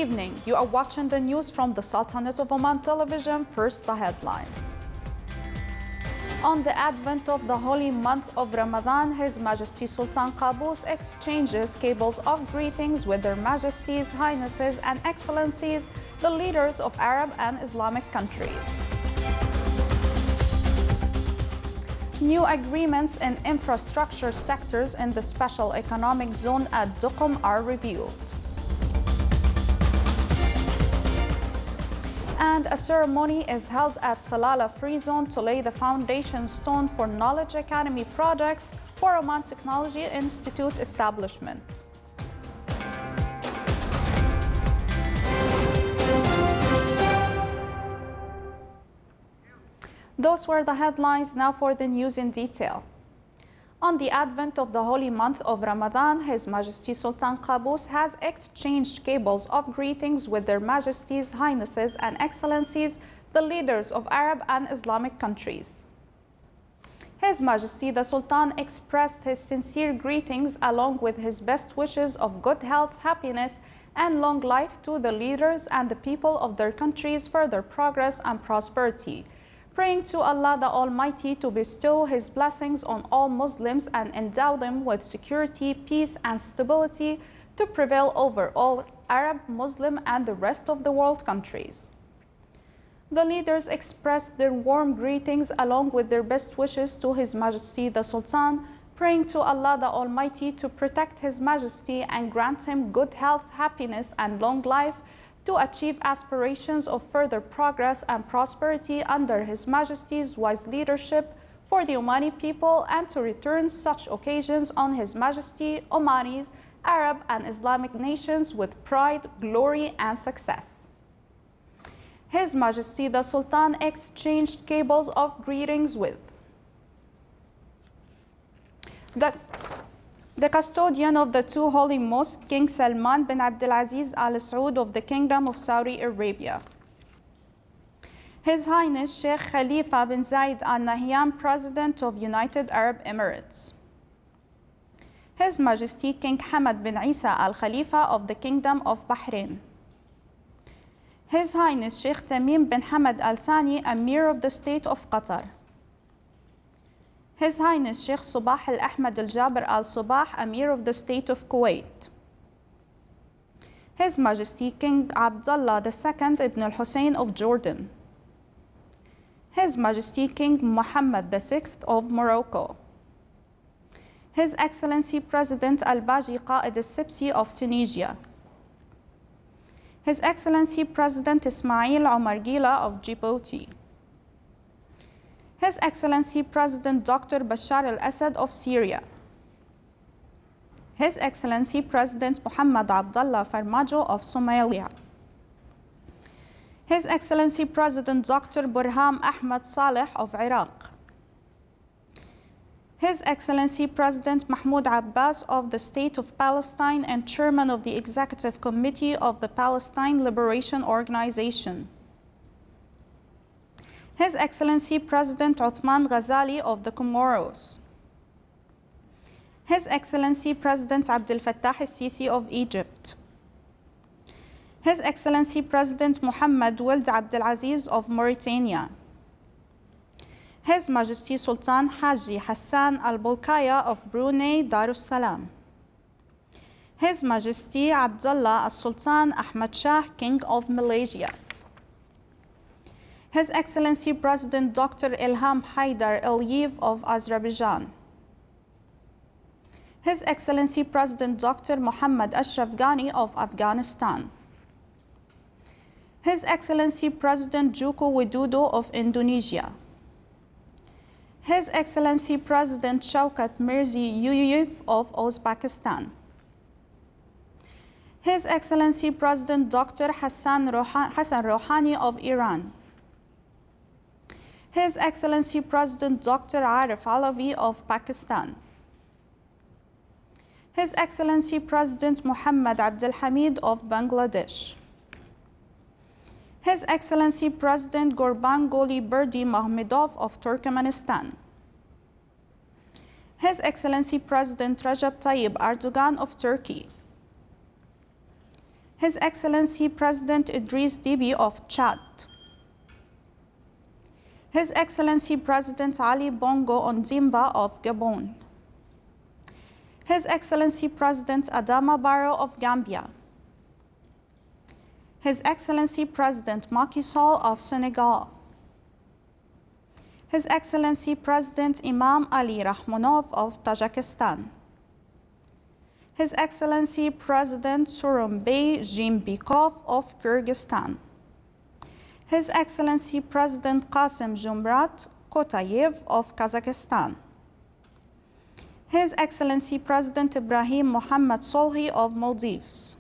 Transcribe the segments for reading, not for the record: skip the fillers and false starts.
evening. You are watching the news from the Sultanate of Oman television. First, the headlines. On the advent of the holy month of Ramadan, His Majesty Sultan Qaboos exchanges cables of greetings with Their Majesties, Highnesses, and Excellencies, the leaders of Arab and Islamic countries. New agreements in infrastructure sectors in the Special Economic Zone at Duqm are reviewed. And a ceremony is held at Salalah Free Zone to lay the foundation stone for Knowledge Academy project for Oman Technology Institute establishment. Those were the headlines. Now for the news in detail. On the advent of the holy month of Ramadan, His Majesty Sultan Qaboos has exchanged cables of greetings with Their Majesties, Highnesses, and Excellencies, the leaders of Arab and Islamic countries. His Majesty the Sultan expressed his sincere greetings along with his best wishes of good health, happiness, and long life to the leaders and the people of their countries for their progress and prosperity, praying to Allah the Almighty to bestow His blessings on all Muslims and endow them with security, peace, and stability to prevail over all Arab, Muslim, and the rest of the world countries. The leaders expressed their warm greetings along with their best wishes to His Majesty the Sultan, praying to Allah the Almighty to protect His Majesty and grant him good health, happiness, and long life, to achieve aspirations of further progress and prosperity under His Majesty's wise leadership for the Omani people, and to return such occasions on His Majesty, Omanis, Arab and Islamic nations with pride, glory, and success. His Majesty the Sultan exchanged cables of greetings with the custodian of the two holy mosques, King Salman bin Abdulaziz Al Saud of the Kingdom of Saudi Arabia. His Highness Sheikh Khalifa bin Zayed Al Nahyan, President of United Arab Emirates. His Majesty King Hamad bin Isa Al Khalifa of the Kingdom of Bahrain. His Highness Sheikh Tamim bin Hamad Al Thani, Emir of the State of Qatar. His Highness Sheikh Subah Al Ahmad Al Jabir Al Subah, Emir of the State of Kuwait. His Majesty King Abdullah II Ibn Al Hussein of Jordan. His Majesty King Mohammed VI of Morocco. His Excellency President Al Baji Qaid Al Sibsi of Tunisia. His Excellency President Ismail Omar Gila of Djibouti. His Excellency President Dr. Bashar al-Assad of Syria. His Excellency President Muhammad Abdullah Farmajo of Somalia. His Excellency President Dr. Burham Ahmad Saleh of Iraq. His Excellency President Mahmoud Abbas of the State of Palestine and Chairman of the Executive Committee of the Palestine Liberation Organization. His Excellency President Uthman Ghazali of the Comoros. His Excellency President Abdel Fattah al-Sisi of Egypt. His Excellency President Mohammed Wald Abdelaziz of Mauritania. His Majesty Sultan Haji Hassan Al-Bolkiah of Brunei Darussalam. His Majesty Abdullah Al-Sultan Ahmad Shah, King of Malaysia. His Excellency President Dr. Ilham Haidar Aliyev of Azerbaijan. His Excellency President Dr. Muhammad Ashraf Ghani of Afghanistan. His Excellency President Joko Widodo of Indonesia. His Excellency President Shaukat Mirziyoyev of Uzbekistan. His Excellency President Dr. Hassan Rouhani of Iran. His Excellency President Dr. Arif Alavi of Pakistan. His Excellency President Muhammad Abdul Hamid of Bangladesh. His Excellency President Gurbanguly Berdimuhamedov of Turkmenistan. His Excellency President Recep Tayyip Erdogan of Turkey. His Excellency President Idriss Déby of Chad, His Excellency President Ali Bongo Ondimba of Gabon, His Excellency President Adama Barrow of Gambia, His Excellency President Macky Sall of Senegal, His Excellency President Imam Ali Rahmonov of Tajikistan, His Excellency President Sooronbay Jeenbekov of Kyrgyzstan, His Excellency President Qasim Jomart Kotayev of Kazakhstan, His Excellency President Ibrahim Mohammed Solhi of Maldives,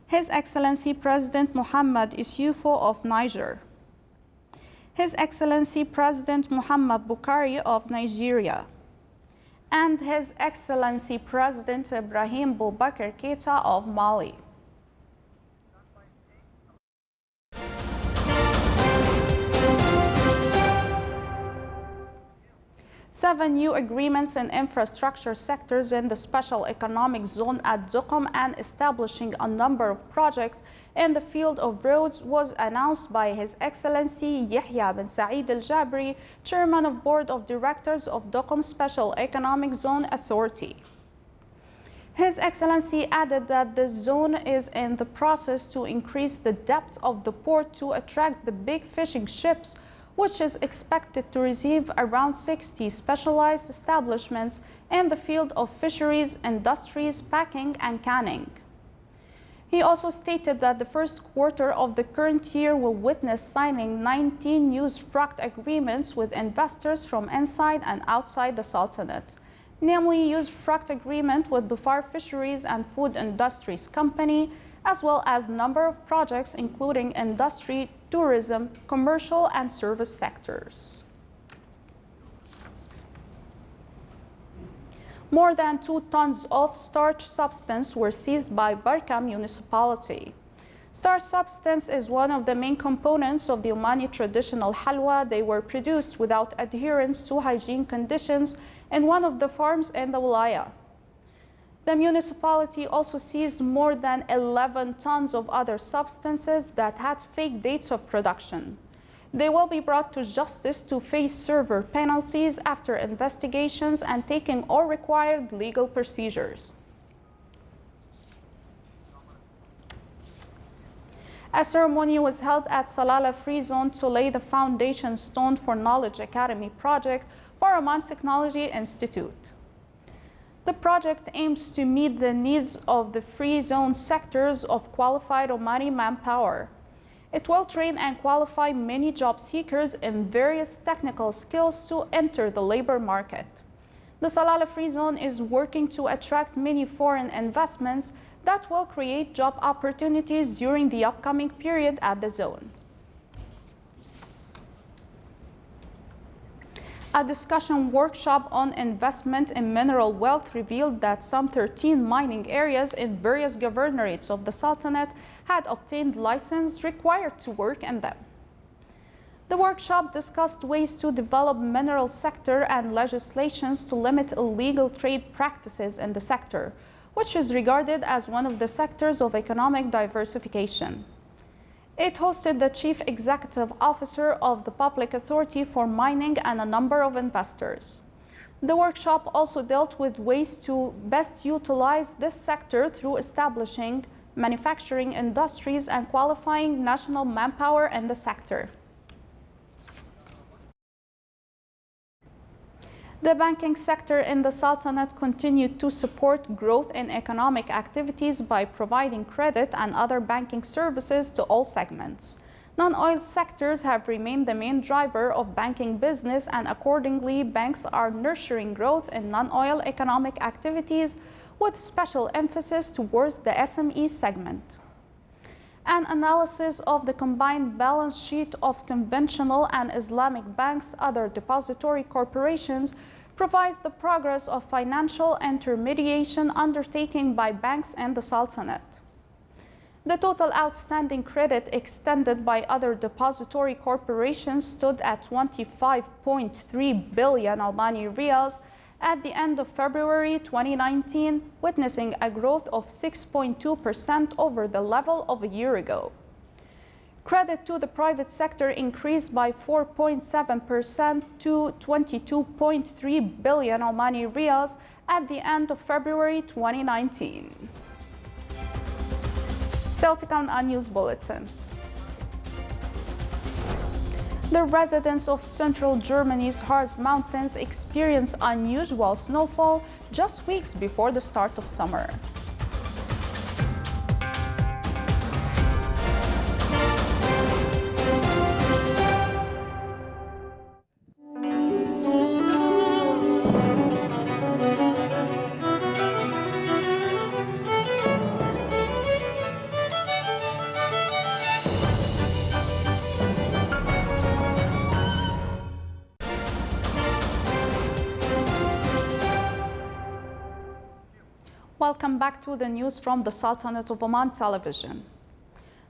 His Excellency President Mohammed Issoufou of Niger, His Excellency President Muhammad Buhari of Nigeria, and His Excellency President Ibrahim Boubacar Keita of Mali. Seven new agreements in infrastructure sectors in the Special Economic Zone at Duqm and establishing a number of projects in the field of roads was announced by His Excellency Yahya bin Saeed Al Jabri, Chairman of Board of Directors of Duqm Special Economic Zone Authority. His Excellency added that the zone is in the process to increase the depth of the port to attract the big fishing ships, which is expected to receive around 60 specialized establishments in the field of fisheries, industries, packing, and canning. He also stated that the first quarter of the current year will witness signing 19 new fracht agreements with investors from inside and outside the Sultanate, namely used fracht agreement with Dhofar Fisheries and Food Industries Company, as well as number of projects including industry, tourism, commercial, and service sectors. More than 2 tons of starch substance were seized by Barka municipality. Starch substance is one of the main components of the Omani traditional halwa. They were produced without adherence to hygiene conditions in one of the farms in the wilaya. The municipality also seized more than 11 tons of other substances that had fake dates of production. They will be brought to justice to face severe penalties after investigations and taking all required legal procedures. A ceremony was held at Salalah Free Zone to lay the foundation stone for Knowledge Academy project for Oman Technology Institute. The project aims to meet the needs of the free zone sectors of qualified Omani manpower. It will train and qualify many job seekers in various technical skills to enter the labor market. The Salalah Free Zone is working to attract many foreign investments that will create job opportunities during the upcoming period at the zone. A discussion workshop on investment in mineral wealth revealed that some 13 mining areas in various governorates of the Sultanate had obtained license required to work in them. The workshop discussed ways to develop mineral sector and legislations to limit illegal trade practices in the sector, which is regarded as one of the sectors of economic diversification. It hosted the Chief Executive Officer of the Public Authority for Mining and a number of investors. The workshop also dealt with ways to best utilize this sector through establishing manufacturing industries and qualifying national manpower in the sector. The banking sector in the Sultanate continued to support growth in economic activities by providing credit and other banking services to all segments. Non-oil sectors have remained the main driver of banking business, and accordingly, banks are nurturing growth in non-oil economic activities with special emphasis towards the SME segment. An analysis of the combined balance sheet of conventional and Islamic banks, other depository corporations, provides the progress of financial intermediation undertaken by banks in the Sultanate. The total outstanding credit extended by other depository corporations stood at 25.3 billion Omani riyals at the end of February 2019, witnessing a growth of 6.2% over the level of a year ago. Credit to the private sector increased by 4.7% to 22.3 billion Omani riyals at the end of February 2019. Still to come on News Bulletin. The residents of central Germany's Harz Mountains experience unusual snowfall just weeks before the start of summer. Welcome back to the news from the Sultanate of Oman television.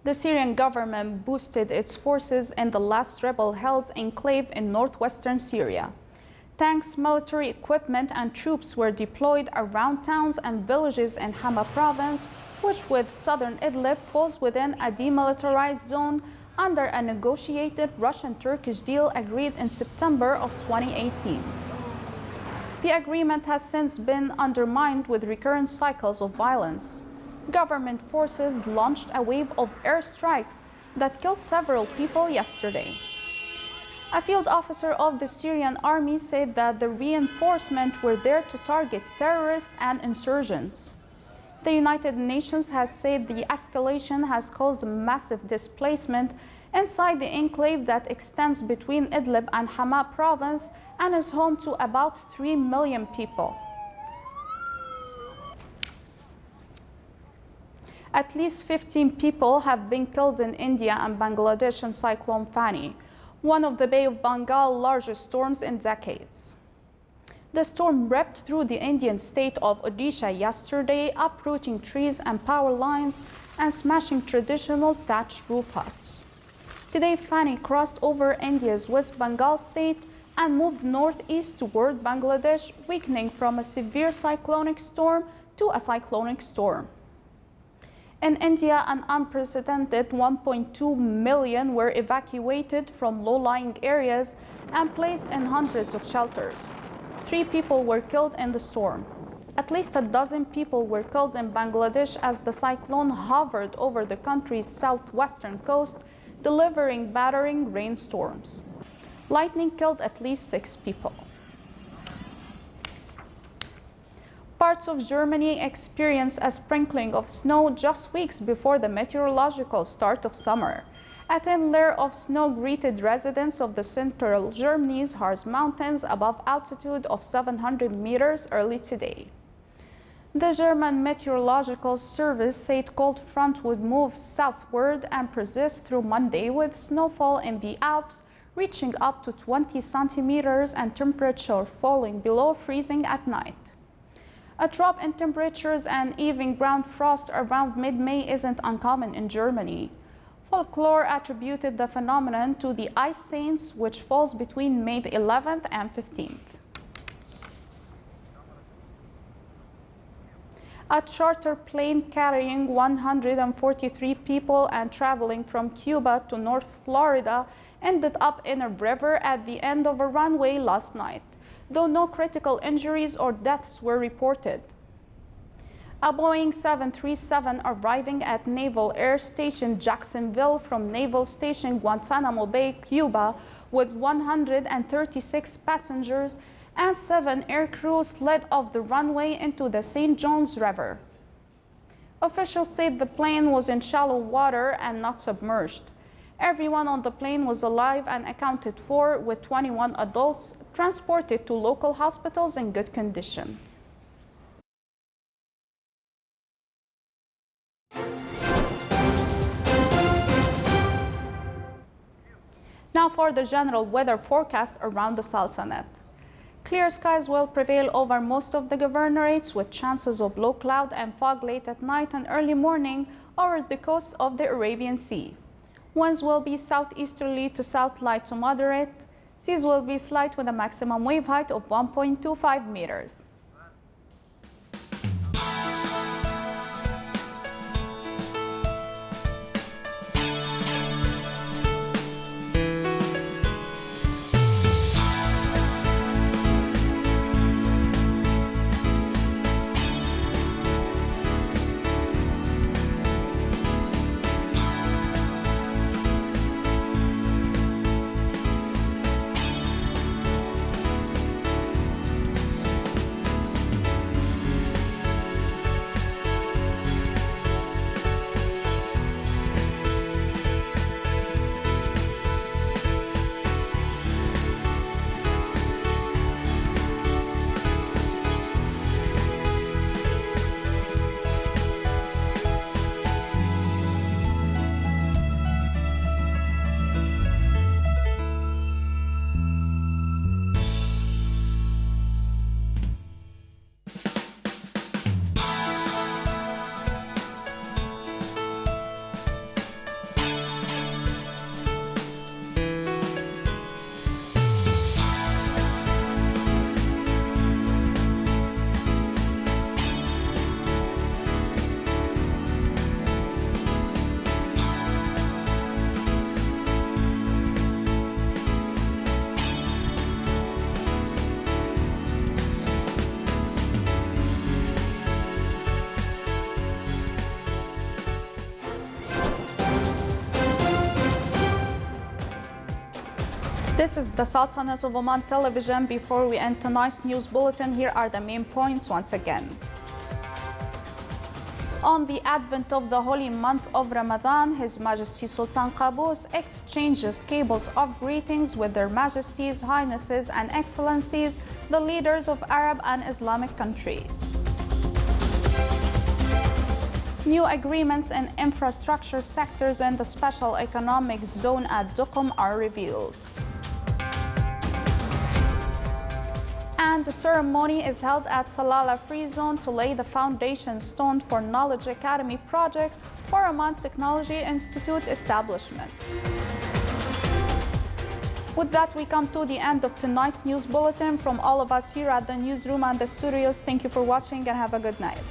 The Syrian government boosted its forces in the last rebel-held enclave in northwestern Syria. Tanks, military equipment and troops were deployed around towns and villages in Hama province, which with southern Idlib falls within a demilitarized zone under a negotiated Russian-Turkish deal agreed in September of 2018. The agreement has since been undermined with recurrent cycles of violence. Government forces launched a wave of airstrikes that killed several people yesterday. A field officer of the Syrian army said that the reinforcements were there to target terrorists and insurgents. The United Nations has said the escalation has caused massive displacement inside the enclave that extends between Idlib and Hama province and is home to about 3 million people. At least 15 people have been killed in India and Bangladesh in Cyclone Fani, one of the Bay of Bengal largest storms in decades. The storm ripped through the Indian state of Odisha yesterday, uprooting trees and power lines and smashing traditional thatched roof huts. Today, Fani crossed over India's West Bengal state and moved northeast toward Bangladesh, weakening from a severe cyclonic storm to a cyclonic storm. In India, an unprecedented 1.2 million were evacuated from low-lying areas and placed in hundreds of shelters. 3 people were killed in the storm. At least a dozen people were killed in Bangladesh as the cyclone hovered over the country's southwestern coast, delivering battering rainstorms. Lightning killed at least 6 people. Parts of Germany experienced a sprinkling of snow just weeks before the meteorological start of summer. A thin layer of snow greeted residents of the central Germany's Harz Mountains above altitude of 700 meters early today. The German Meteorological Service said cold front would move southward and persist through Monday with snowfall in the Alps reaching up to 20 centimeters and temperature falling below freezing at night. A drop in temperatures and even ground frost around mid-May isn't uncommon in Germany. Folklore attributed the phenomenon to the Ice Saints, which falls between May 11th and 15th. A charter plane carrying 143 people and traveling from Cuba to North Florida ended up in a river at the end of a runway last night, though no critical injuries or deaths were reported. A Boeing 737 arriving at Naval Air Station Jacksonville from Naval Station Guantanamo Bay, Cuba, with 136 passengers and 7 aircrew slid off the runway into the St. Johns River. Officials said the plane was in shallow water and not submerged. Everyone on the plane was alive and accounted for, with 21 adults transported to local hospitals in good condition. Now for the general weather forecast around the Sultanate. Clear skies will prevail over most of the governorates, with chances of low cloud and fog late at night and early morning over the coast of the Arabian Sea. Winds will be southeasterly to south light to moderate. Seas will be slight with a maximum wave height of 1.25 meters. This is the Sultanate of Oman television. Before we end tonight's news bulletin, here are the main points once again. On the advent of the holy month of Ramadan, His Majesty Sultan Qaboos exchanges cables of greetings with Their Majesties, Highnesses, and Excellencies, the leaders of Arab and Islamic countries. New agreements in infrastructure sectors in the Special Economic Zone at Duqm are revealed. And the ceremony is held at Salalah Free Zone to lay the foundation stone for Knowledge Academy project for Oman Technology Institute establishment. With that, we come to the end of tonight's news bulletin. From all of us here at the newsroom and the studios, thank you for watching and have a good night.